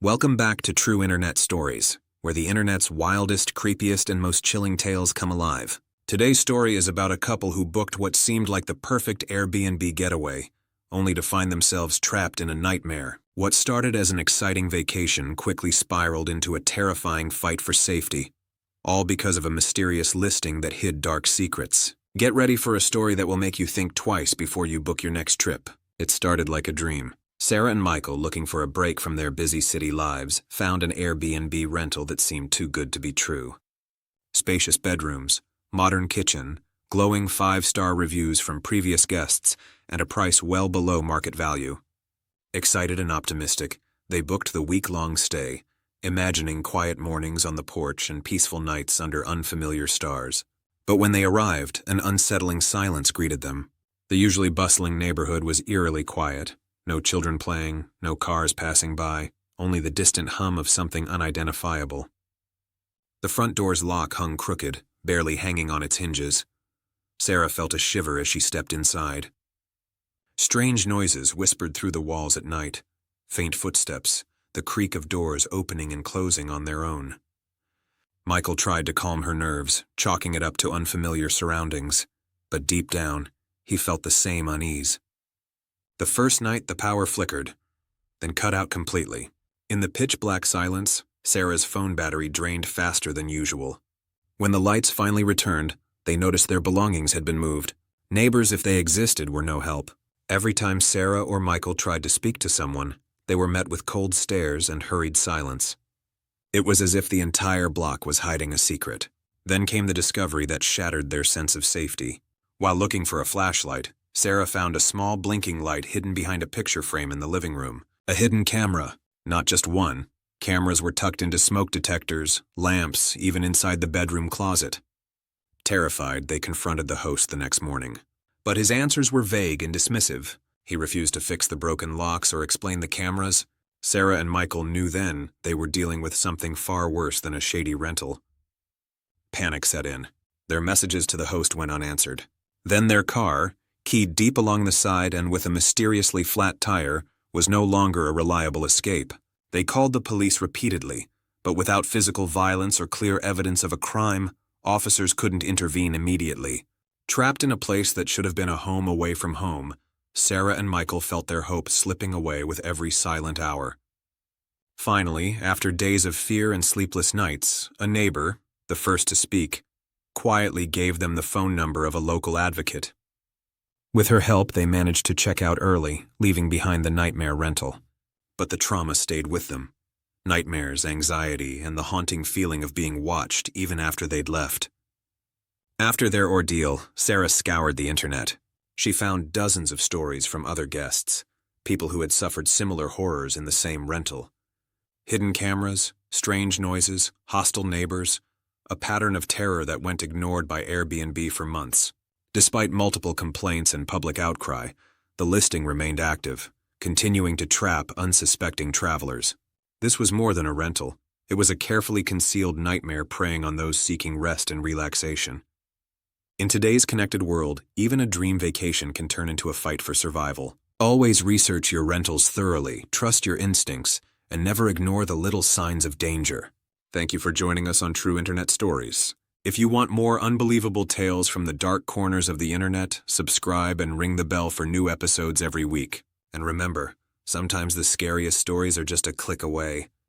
Welcome back to True Internet Stories, where the internet's wildest, creepiest, and most chilling tales come alive. Today's story is about a couple who booked what seemed like the perfect Airbnb getaway, only to find themselves trapped in a nightmare. What started as an exciting vacation quickly spiraled into a terrifying fight for safety, all because of a mysterious listing that hid dark secrets. Get ready for a story that will make you think twice before you book your next trip. It started like a dream. Sarah and Michael, looking for a break from their busy city lives, found an Airbnb rental that seemed too good to be true. Spacious bedrooms, modern kitchen, glowing 5-star reviews from previous guests, and a price well below market value. Excited and optimistic, they booked the week-long stay, imagining quiet mornings on the porch and peaceful nights under unfamiliar stars. But when they arrived, an unsettling silence greeted them. The usually bustling neighborhood was eerily quiet. No children playing, no cars passing by, only the distant hum of something unidentifiable. The front door's lock hung crooked, barely hanging on its hinges. Sarah felt a shiver as she stepped inside. Strange noises whispered through the walls at night. Faint footsteps, the creak of doors opening and closing on their own. Michael tried to calm her nerves, chalking it up to unfamiliar surroundings. But deep down, he felt the same unease. The first night, the power flickered, then cut out completely. In the pitch-black silence, Sarah's phone battery drained faster than usual. When the lights finally returned, they noticed their belongings had been moved. Neighbors, if they existed, were no help. Every time Sarah or Michael tried to speak to someone, they were met with cold stares and hurried silence. It was as if the entire block was hiding a secret. Then came the discovery that shattered their sense of safety. While looking for a flashlight, Sarah found a small blinking light hidden behind a picture frame in the living room. A hidden camera, not just one. Cameras were tucked into smoke detectors, lamps, even inside the bedroom closet. Terrified, they confronted the host the next morning. But his answers were vague and dismissive. He refused to fix the broken locks or explain the cameras. Sarah and Michael knew then they were dealing with something far worse than a shady rental. Panic set in. Their messages to the host went unanswered. Then their car, keyed deep along the side and with a mysteriously flat tire, was no longer a reliable escape. They called the police repeatedly, but without physical violence or clear evidence of a crime, officers couldn't intervene immediately. Trapped in a place that should have been a home away from home, Sarah and Michael felt their hope slipping away with every silent hour. Finally, after days of fear and sleepless nights, a neighbor, the first to speak, quietly gave them the phone number of a local advocate. With her help, they managed to check out early, leaving behind the nightmare rental. But the trauma stayed with them. Nightmares, anxiety, and the haunting feeling of being watched even after they'd left. After their ordeal, Sarah scoured the internet. She found dozens of stories from other guests, people who had suffered similar horrors in the same rental. Hidden cameras, strange noises, hostile neighbors, a pattern of terror that went ignored by Airbnb for months. Despite multiple complaints and public outcry, the listing remained active, continuing to trap unsuspecting travelers. This was more than a rental. It was a carefully concealed nightmare preying on those seeking rest and relaxation. In today's connected world, even a dream vacation can turn into a fight for survival. Always research your rentals thoroughly, trust your instincts, and never ignore the little signs of danger. Thank you for joining us on True Internet Stories. If you want more unbelievable tales from the dark corners of the internet, subscribe and ring the bell for new episodes every week. And remember, sometimes the scariest stories are just a click away.